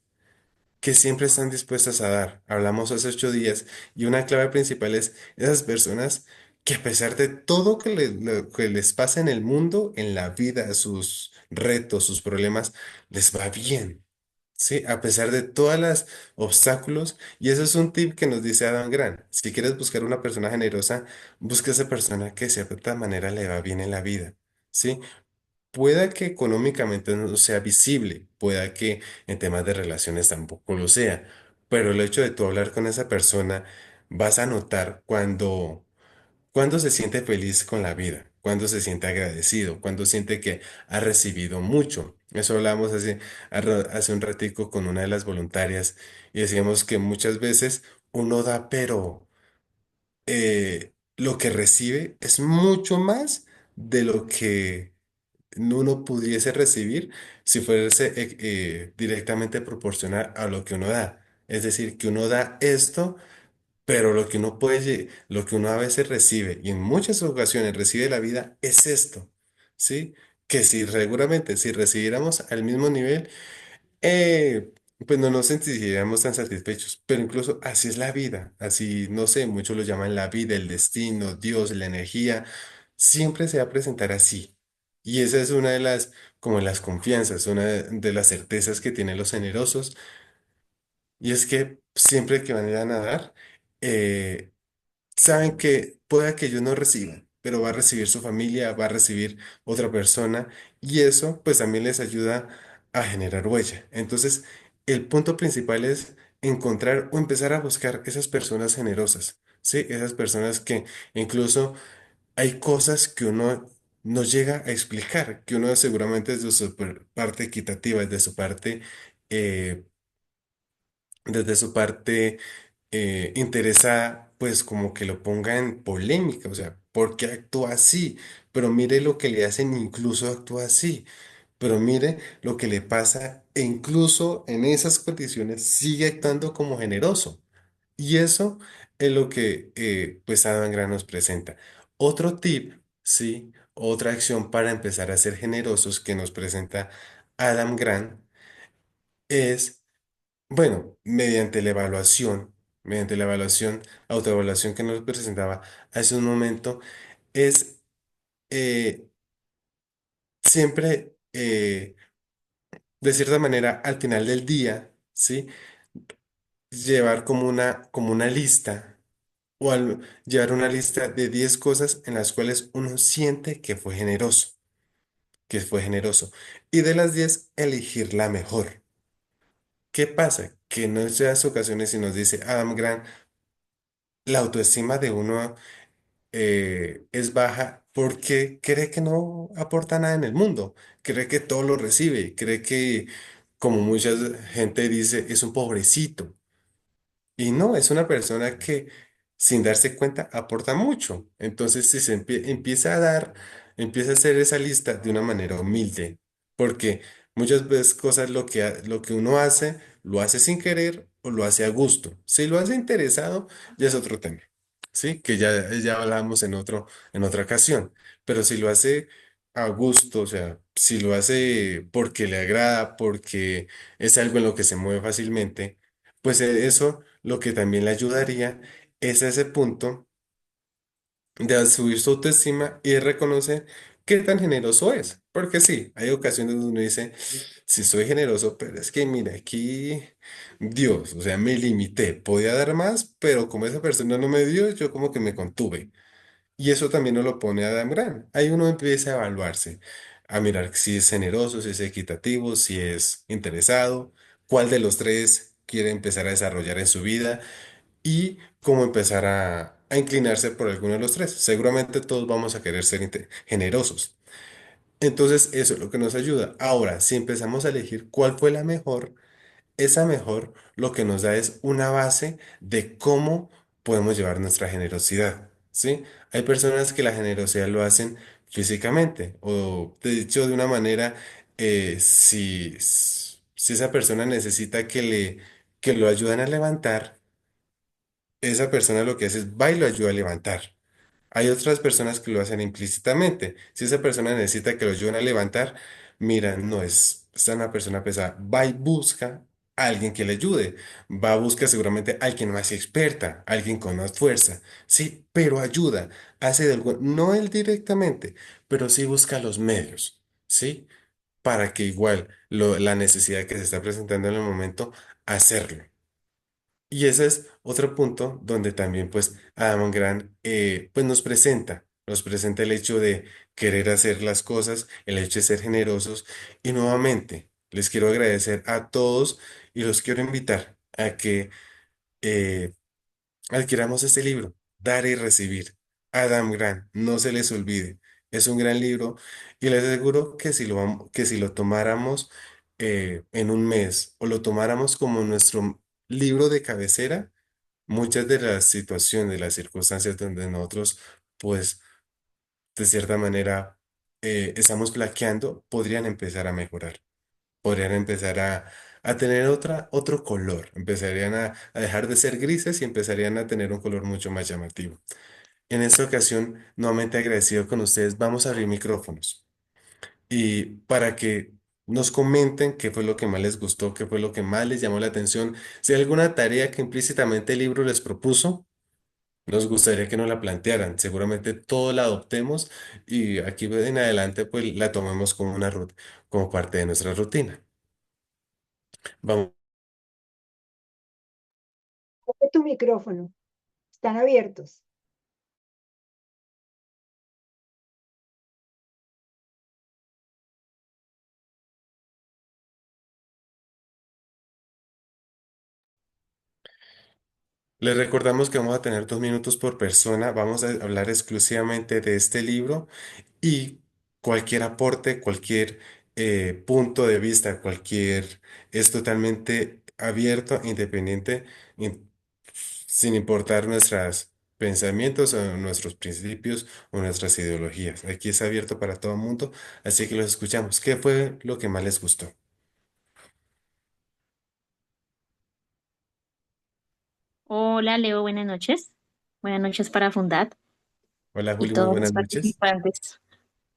que siempre están dispuestas a dar. Hablamos hace 8 días y una clave principal es esas personas que a pesar de todo lo que les pasa en el mundo, en la vida, sus retos, sus problemas, les va bien. Sí, a pesar de todos los obstáculos, y eso es un tip que nos dice Adam Grant. Si quieres buscar una persona generosa, busca esa persona que de cierta manera le va bien en la vida. ¿Sí? Pueda que económicamente no sea visible, pueda que en temas de relaciones tampoco lo sea, pero el hecho de tú hablar con esa persona, vas a notar cuando se siente feliz con la vida, cuando se siente agradecido, cuando siente que ha recibido mucho. Eso hablamos hace un ratico con una de las voluntarias y decíamos que muchas veces uno da, pero lo que recibe es mucho más de lo que uno pudiese recibir si fuese directamente proporcional a lo que uno da. Es decir, que uno da esto, pero lo que uno lo que uno a veces recibe, y en muchas ocasiones recibe la vida, es esto, ¿sí? Que si seguramente si recibiéramos al mismo nivel, pues no nos sentiríamos tan satisfechos, pero incluso así es la vida, así, no sé, muchos lo llaman la vida, el destino, Dios, la energía, siempre se va a presentar así. Y esa es una de como las confianzas, una de las certezas que tienen los generosos, y es que siempre que van a ir a nadar, eh, saben que pueda que ellos no reciban, pero va a recibir su familia, va a recibir otra persona y eso pues también les ayuda a generar huella. Entonces, el punto principal es encontrar o empezar a buscar esas personas generosas, ¿sí? Esas personas que incluso hay cosas que uno no llega a explicar, que uno seguramente desde su parte equitativa, eh, desde su parte interesada, pues como que lo ponga en polémica, o sea, ¿por qué actúa así? Pero mire lo que le hacen, incluso actúa así. Pero mire lo que le pasa e incluso en esas condiciones sigue actuando como generoso. Y eso es lo que pues Adam Grant nos presenta. Otro tip, sí, otra acción para empezar a ser generosos que nos presenta Adam Grant es bueno, mediante la evaluación, autoevaluación que nos presentaba hace un momento, es siempre, de cierta manera, al final del día, ¿sí? Llevar como una lista llevar una lista de 10 cosas en las cuales uno siente que fue generoso. Y de las 10 elegir la mejor. ¿Qué pasa? Que en muchas ocasiones, si nos dice Adam Grant, la autoestima de uno es baja porque cree que no aporta nada en el mundo, cree que todo lo recibe, cree que, como mucha gente dice, es un pobrecito. Y no, es una persona que sin darse cuenta aporta mucho. Entonces, si se empieza a dar, empieza a hacer esa lista de una manera humilde, porque muchas veces cosas lo que uno hace, lo hace sin querer o lo hace a gusto. Si lo hace interesado, ya es otro tema. ¿sí? Que ya hablamos en otra ocasión. Pero si lo hace a gusto, o sea, si lo hace porque le agrada, porque es algo en lo que se mueve fácilmente, pues eso lo que también le ayudaría es a ese punto de subir su autoestima y de reconocer qué tan generoso es. Porque sí, hay ocasiones donde uno dice, sí soy generoso, pero es que mira, aquí Dios, o sea, me limité, podía dar más, pero como esa persona no me dio, yo como que me contuve. Y eso también nos lo pone Adam Grant. Ahí uno empieza a evaluarse, a mirar si es generoso, si es equitativo, si es interesado, cuál de los tres quiere empezar a desarrollar en su vida y cómo empezar a inclinarse por alguno de los tres. Seguramente todos vamos a querer ser generosos. Entonces, eso es lo que nos ayuda. Ahora, si empezamos a elegir cuál fue la mejor, esa mejor lo que nos da es una base de cómo podemos llevar nuestra generosidad, ¿sí? Hay personas que la generosidad lo hacen físicamente o, de dicho de una manera, si esa persona necesita que lo ayuden a levantar, esa persona lo que hace es va y lo ayuda a levantar. Hay otras personas que lo hacen implícitamente. Si esa persona necesita que lo ayuden a levantar, mira, no es, está una persona pesada, va y busca a alguien que le ayude. Va a buscar seguramente a alguien más experta, alguien con más fuerza. Sí, pero ayuda. Hace de algo, no él directamente, pero sí busca los medios. ¿Sí? Para que igual la necesidad que se está presentando en el momento, hacerlo. Y ese es otro punto donde también pues Adam Grant pues nos presenta el hecho de querer hacer las cosas, el hecho de ser generosos y nuevamente les quiero agradecer a todos y los quiero invitar a que eh, adquiramos este libro, Dar y Recibir. Adam Grant, no se les olvide, es un gran libro y les aseguro que que si lo tomáramos en un mes o lo tomáramos como nuestro libro de cabecera, muchas de las situaciones, de las circunstancias donde nosotros, pues, de cierta manera, estamos flaqueando, podrían empezar a mejorar, podrían empezar a tener otro color, empezarían a dejar de ser grises y empezarían a tener un color mucho más llamativo. En esta ocasión, nuevamente agradecido con ustedes, vamos a abrir micrófonos y para que nos comenten qué fue lo que más les gustó, qué fue lo que más les llamó la atención, si hay alguna tarea que implícitamente el libro les propuso. Nos gustaría que nos la plantearan. Seguramente todo la adoptemos y aquí en adelante pues la tomemos como una ruta, como parte de nuestra rutina. Vamos, Abre tu micrófono, están abiertos. les recordamos que vamos a tener 2 minutos por persona. Vamos a hablar exclusivamente de este libro y cualquier aporte, cualquier punto de vista, es totalmente abierto, independiente, in- sin importar nuestros pensamientos o nuestros principios o nuestras ideologías. Aquí es abierto para todo el mundo, así que los escuchamos. ¿Qué fue lo que más les gustó? Hola Leo, buenas noches. Buenas noches para Fundat Hola y Juli, muy todos buenas los noches. participantes.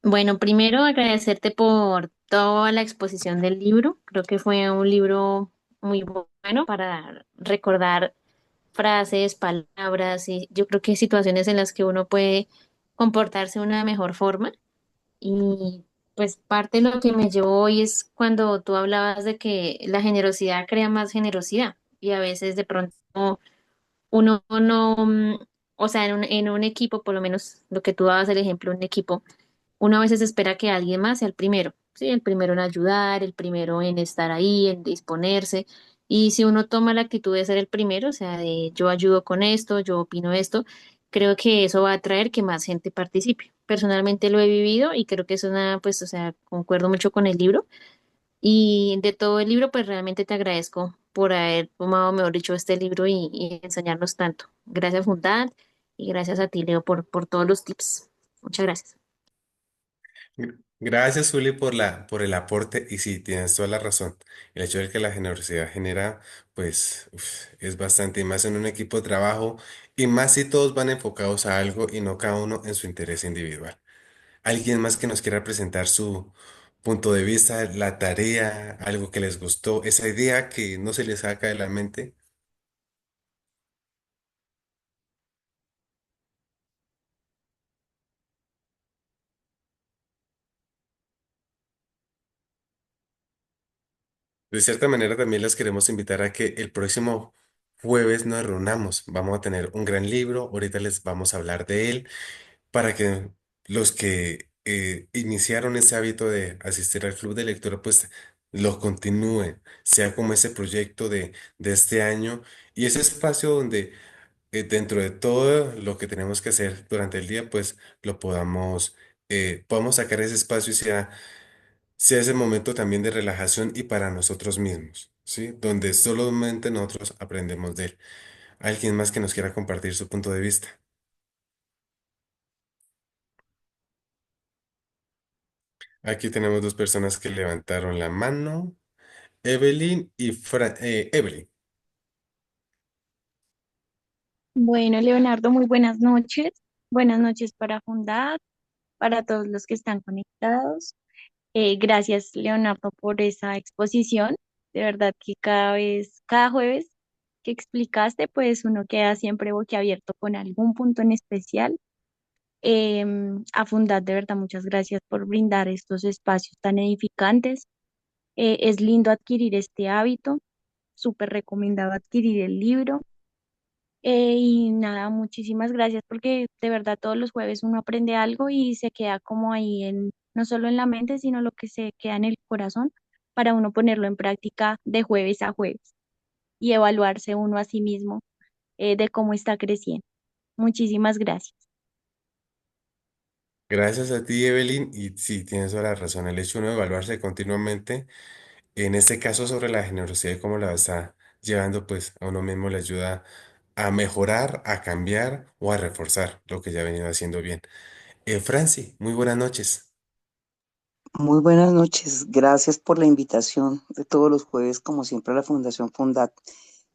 Bueno, primero agradecerte por toda la exposición del libro. Creo que fue un libro muy bueno para recordar frases, palabras y yo creo que situaciones en las que uno puede comportarse de una mejor forma. Y pues parte de lo que me llevó hoy es cuando tú hablabas de que la generosidad crea más generosidad y a veces de pronto uno no, o sea, en un equipo, por lo menos lo que tú dabas el ejemplo, un equipo, uno a veces espera que alguien más sea el primero, ¿sí? El primero en ayudar, el primero en estar ahí, en disponerse. Y si uno toma la actitud de ser el primero, o sea, de yo ayudo con esto, yo opino esto, creo que eso va a traer que más gente participe. Personalmente lo he vivido y creo que es una, pues, o sea, concuerdo mucho con el libro. Y de todo el libro, pues realmente te agradezco por haber tomado, mejor dicho, este libro y enseñarnos tanto. Gracias, Fundad, y gracias a ti, Leo, por todos los tips. Muchas gracias. Gracias, Juli, por el aporte. Y sí, tienes toda la razón. El hecho de que la generosidad genera, pues, es bastante, y más en un equipo de trabajo. Y más si todos van enfocados a algo y no cada uno en su interés individual. ¿Alguien más que nos quiera presentar su punto de vista, la tarea, algo que les gustó, esa idea que no se les saca de la mente? De cierta manera también les queremos invitar a que el próximo jueves nos reunamos. Vamos a tener un gran libro, ahorita les vamos a hablar de él para que los que iniciaron ese hábito de asistir al club de lectura pues lo continúen, sea como ese proyecto de este año y ese espacio donde dentro de todo lo que tenemos que hacer durante el día pues lo podamos sacar ese espacio y sea ese momento también de relajación y para nosotros mismos, ¿sí? Donde solamente nosotros aprendemos de él. ¿Alguien más que nos quiera compartir su punto de vista? Aquí tenemos dos personas que levantaron la mano, Evelyn y Evelyn. Bueno, Leonardo, muy buenas noches. Buenas noches para Fundad, para todos los que están conectados. Gracias, Leonardo, por esa exposición. De verdad que cada jueves que explicaste, pues uno queda siempre boquiabierto con algún punto en especial. A Fundad, de verdad, muchas gracias por brindar estos espacios tan edificantes. Es lindo adquirir este hábito, súper recomendado adquirir el libro. Y nada, muchísimas gracias porque de verdad todos los jueves uno aprende algo y se queda como ahí no solo en la mente, sino lo que se queda en el corazón para uno ponerlo en práctica de jueves a jueves y evaluarse uno a sí mismo de cómo está creciendo. Muchísimas gracias. Gracias a ti, Evelyn. Y sí, tienes toda la razón. El hecho de uno evaluarse continuamente, en este caso sobre la generosidad y cómo la está llevando, pues a uno mismo le ayuda a mejorar, a cambiar o a reforzar lo que ya ha venido haciendo bien. Franci, muy buenas noches. Muy buenas noches, gracias por la invitación de todos los jueves, como siempre, a la Fundación Fundat.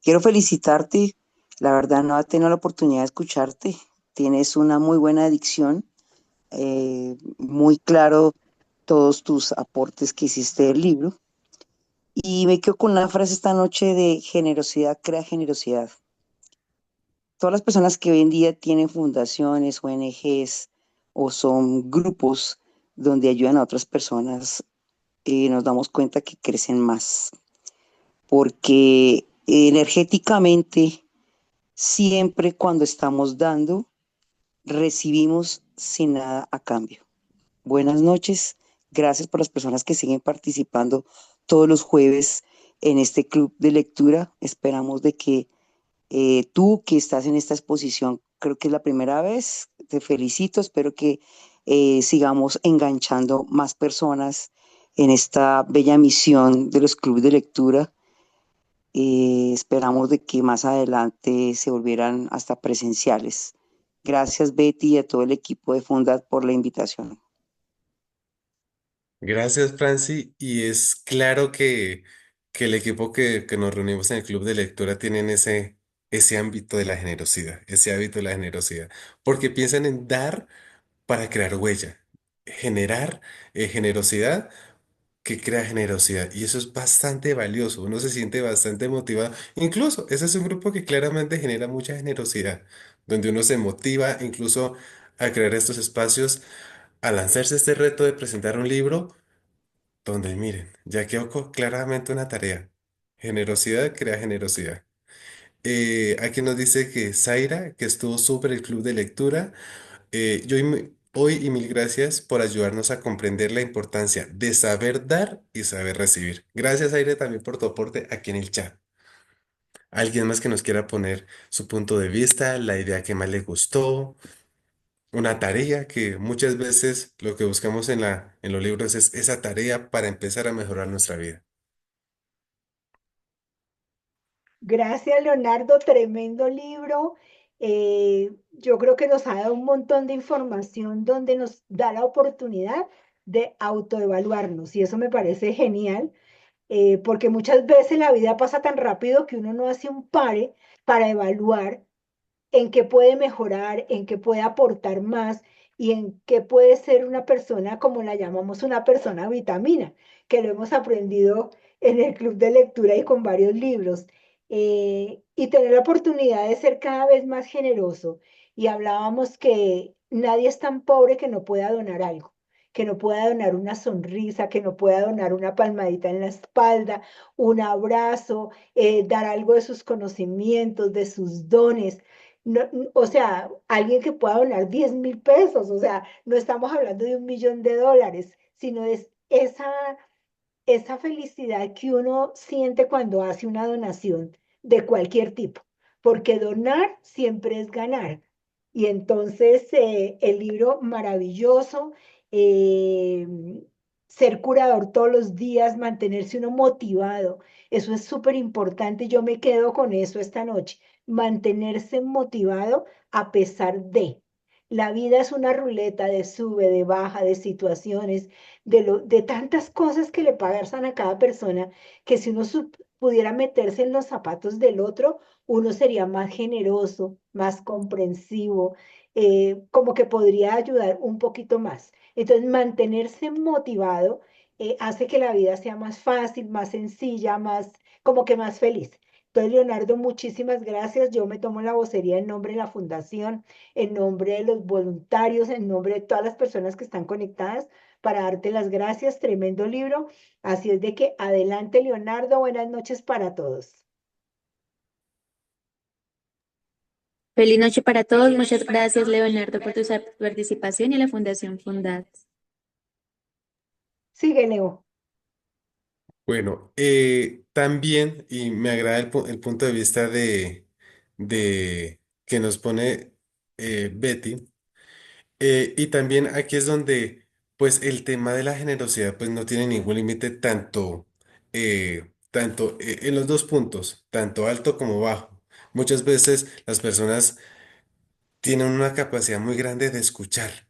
Quiero felicitarte, la verdad no he tenido la oportunidad de escucharte, tienes una muy buena adicción, muy claro todos tus aportes que hiciste del libro. Y me quedo con una frase esta noche de generosidad crea generosidad. Todas las personas que hoy en día tienen fundaciones, ONGs o son grupos donde ayudan a otras personas, nos damos cuenta que crecen más, porque energéticamente siempre cuando estamos dando, recibimos sin nada a cambio. Buenas noches, gracias por las personas que siguen participando todos los jueves en este club de lectura. Esperamos de que tú que estás en esta exposición, creo que es la primera vez, te felicito, espero que sigamos enganchando más personas en esta bella misión de los clubes de lectura. Esperamos de que más adelante se volvieran hasta presenciales. Gracias Betty y a todo el equipo de Fundat por la invitación. Gracias, Franci. Y es claro que el equipo que nos reunimos en el club de lectura tienen ese ámbito de la generosidad, ese hábito de la generosidad, porque piensan en dar para crear huella, generar generosidad que crea generosidad. Y eso es bastante valioso, uno se siente bastante motivado. Incluso ese es un grupo que claramente genera mucha generosidad, donde uno se motiva incluso a crear estos espacios, a lanzarse este reto de presentar un libro donde miren, ya quedó claramente una tarea. Generosidad crea generosidad. Aquí nos dice que Zaira, que estuvo súper el club de lectura. Hoy y mil gracias por ayudarnos a comprender la importancia de saber dar y saber recibir. Gracias, Zaira, también por tu aporte aquí en el chat. ¿Alguien más que nos quiera poner su punto de vista, la idea que más le gustó, una tarea que muchas veces lo que buscamos en los libros es esa tarea para empezar a mejorar nuestra vida? Gracias, Leonardo, tremendo libro. Yo creo que nos ha dado un montón de información donde nos da la oportunidad de autoevaluarnos y eso me parece genial, porque muchas veces la vida pasa tan rápido que uno no hace un pare para evaluar en qué puede mejorar, en qué puede aportar más y en qué puede ser una persona, como la llamamos, una persona vitamina, que lo hemos aprendido en el club de lectura y con varios libros. Y tener la oportunidad de ser cada vez más generoso. Y hablábamos que nadie es tan pobre que no pueda donar algo, que no pueda donar una sonrisa, que no pueda donar una palmadita en la espalda, un abrazo, dar algo de sus conocimientos, de sus dones. No, o sea, alguien que pueda donar 10.000 pesos, o sea, no estamos hablando de $1.000.000, sino es esa felicidad que uno siente cuando hace una donación de cualquier tipo, porque donar siempre es ganar. Y entonces el libro maravilloso, eh, ser curador todos los días, mantenerse uno motivado, eso es súper importante. Yo me quedo con eso esta noche, mantenerse motivado a pesar de. La vida es una ruleta de sube, de baja, de situaciones, de tantas cosas que le pasan a cada persona, que si uno pudiera meterse en los zapatos del otro, uno sería más generoso, más comprensivo, como que podría ayudar un poquito más. Entonces, mantenerse motivado hace que la vida sea más fácil, más sencilla, más, como que más feliz. Entonces, Leonardo, muchísimas gracias. Yo me tomo la vocería en nombre de la Fundación, en nombre de los voluntarios, en nombre de todas las personas que están conectadas para darte las gracias. Tremendo libro. Así es de que adelante, Leonardo. Buenas noches para todos. Feliz noche para todos. Muchas gracias, Leonardo, por tu participación y a la Fundación Fundad. Sigue, Leo. Bueno, también, y me agrada el punto de vista de que nos pone Betty, y también aquí es donde, pues, el tema de la generosidad, pues, no tiene ningún límite tanto en los dos puntos, tanto alto como bajo. Muchas veces las personas tienen una capacidad muy grande de escuchar.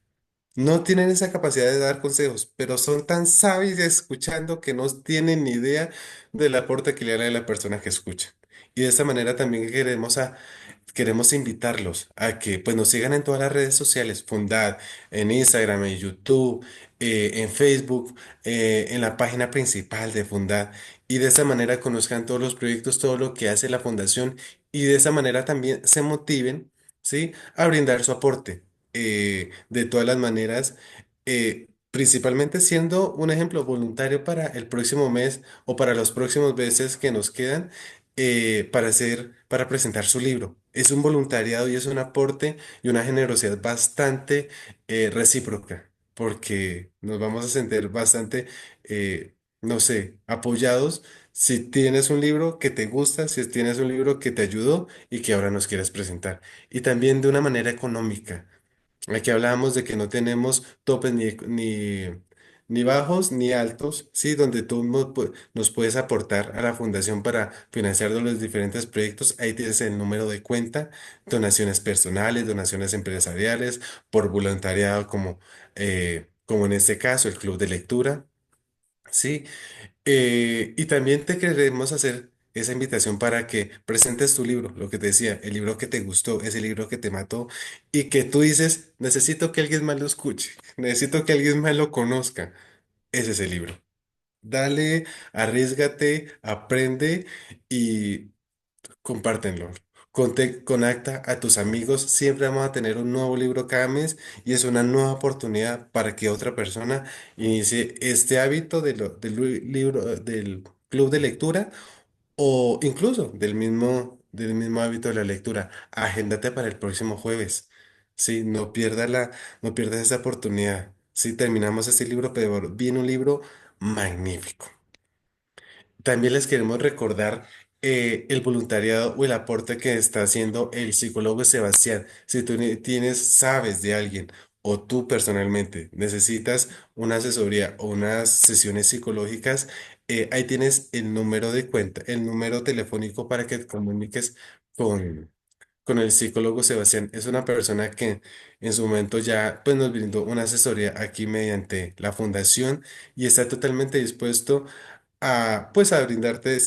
No tienen esa capacidad de dar consejos, pero son tan sabios escuchando que no tienen ni idea del aporte que le da a la persona que escucha. Y de esta manera también queremos invitarlos a que pues, nos sigan en todas las redes sociales, Fundad, en Instagram, en YouTube, en Facebook, en la página principal de Fundad. Y de esa manera conozcan todos los proyectos, todo lo que hace la Fundación y de esa manera también se motiven, ¿sí? A brindar su aporte de todas las maneras, principalmente siendo un ejemplo voluntario para el próximo mes o para los próximos meses que nos quedan para presentar su libro. Es un voluntariado y es un aporte y una generosidad bastante recíproca, porque nos vamos a sentir bastante, no sé, apoyados si tienes un libro que te gusta, si tienes un libro que te ayudó y que ahora nos quieres presentar. Y también de una manera económica. Aquí hablábamos de que no tenemos topes ni bajos ni altos, ¿sí? Donde tú nos puedes aportar a la fundación para financiar los diferentes proyectos. Ahí tienes el número de cuenta, donaciones personales, donaciones empresariales, por voluntariado como en este caso, el club de lectura, ¿sí? Y también te queremos hacer esa invitación para que presentes tu libro, lo que te decía, el libro que te gustó, ese libro que te mató y que tú dices, necesito que alguien más lo escuche, necesito que alguien más lo conozca. Ese es el libro. Dale, arriesgate, aprende y compártenlo. Conecta a tus amigos. Siempre vamos a tener un nuevo libro cada mes y es una nueva oportunidad para que otra persona inicie este hábito libro, del club de lectura o incluso del mismo hábito de la lectura. Agéndate para el próximo jueves. Sí, no pierdas esa oportunidad. Sí, terminamos este libro, pero viene un libro magnífico. También les queremos recordar el voluntariado o el aporte que está haciendo el psicólogo Sebastián. Si tú sabes de alguien o tú personalmente necesitas una asesoría o unas sesiones psicológicas, ahí tienes el número de cuenta, el número telefónico para que te comuniques con, con el psicólogo Sebastián. Es una persona que en su momento ya pues, nos brindó una asesoría aquí mediante la fundación y está totalmente dispuesto pues a brindarte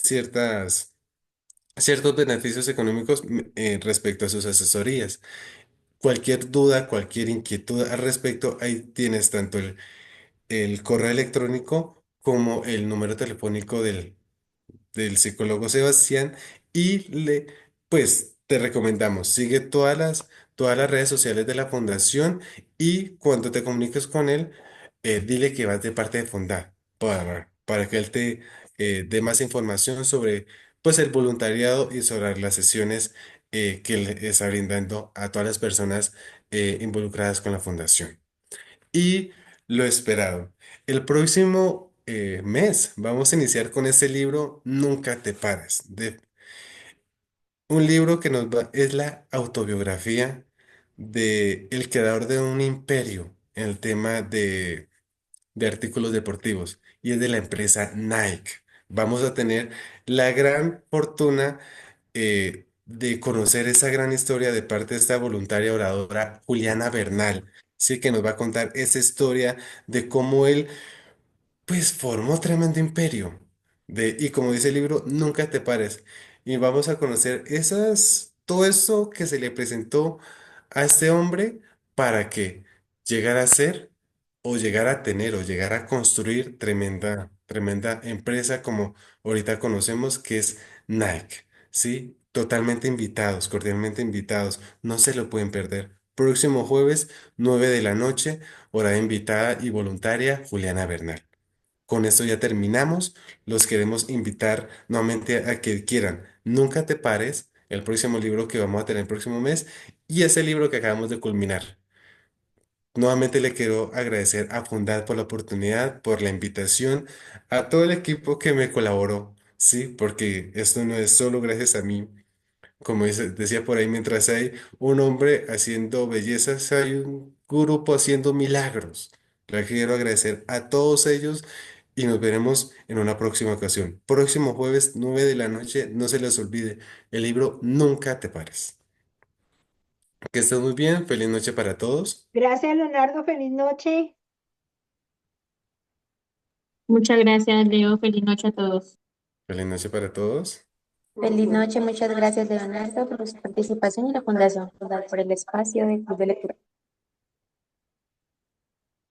ciertos beneficios económicos respecto a sus asesorías. Cualquier duda, cualquier inquietud al respecto, ahí tienes tanto el correo electrónico como el número telefónico del psicólogo Sebastián y pues te recomendamos, sigue todas las redes sociales de la fundación y cuando te comuniques con él, dile que vas de parte de Fundar para que él te dé más información sobre pues el voluntariado y sobre las sesiones que él está brindando a todas las personas involucradas con la fundación. Y lo esperado. El próximo mes vamos a iniciar con este libro Nunca te pares. Un libro que es la autobiografía de el creador de un imperio en el tema de artículos deportivos y es de la empresa Nike. Vamos a tener la gran fortuna de conocer esa gran historia de parte de esta voluntaria oradora Juliana Bernal. Sí, que nos va a contar esa historia de cómo él pues formó tremendo imperio. Y como dice el libro, nunca te pares. Y vamos a conocer todo eso que se le presentó a este hombre para que llegara a ser o llegara a tener o llegara a construir tremenda empresa como ahorita conocemos que es Nike. ¿Sí? Totalmente invitados, cordialmente invitados. No se lo pueden perder. Próximo jueves, 9 de la noche, hora de invitada y voluntaria, Juliana Bernal. Con esto ya terminamos. Los queremos invitar nuevamente a que quieran. Nunca te pares, el próximo libro que vamos a tener el próximo mes y ese libro que acabamos de culminar. Nuevamente le quiero agradecer a Fundad por la oportunidad, por la invitación, a todo el equipo que me colaboró, sí, porque esto no es solo gracias a mí. Como decía por ahí, mientras hay un hombre haciendo bellezas, hay un grupo haciendo milagros. Le quiero agradecer a todos ellos y nos veremos en una próxima ocasión. Próximo jueves, 9 de la noche, no se les olvide, el libro Nunca te pares. Que estés muy bien, feliz noche para todos. Gracias, Leonardo. Feliz noche. Muchas gracias, Leo. Feliz noche a todos. Feliz noche para todos. Feliz noche, muchas gracias Leonardo por su participación y la Fundación Fundar por el espacio de Club de Lectura.